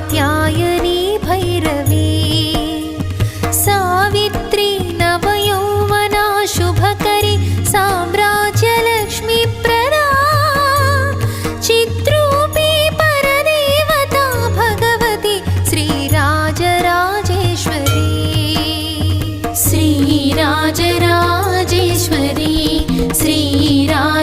Katyayani Bhairavi Savitri नवयौवना शुभकरी साम्राज्यलक्ष्मी Prada चिद्रूपी परदेवता Bhagwati Sri Rajarajeshwari Sri Rajarajeshwari Sri Rajarajeshwari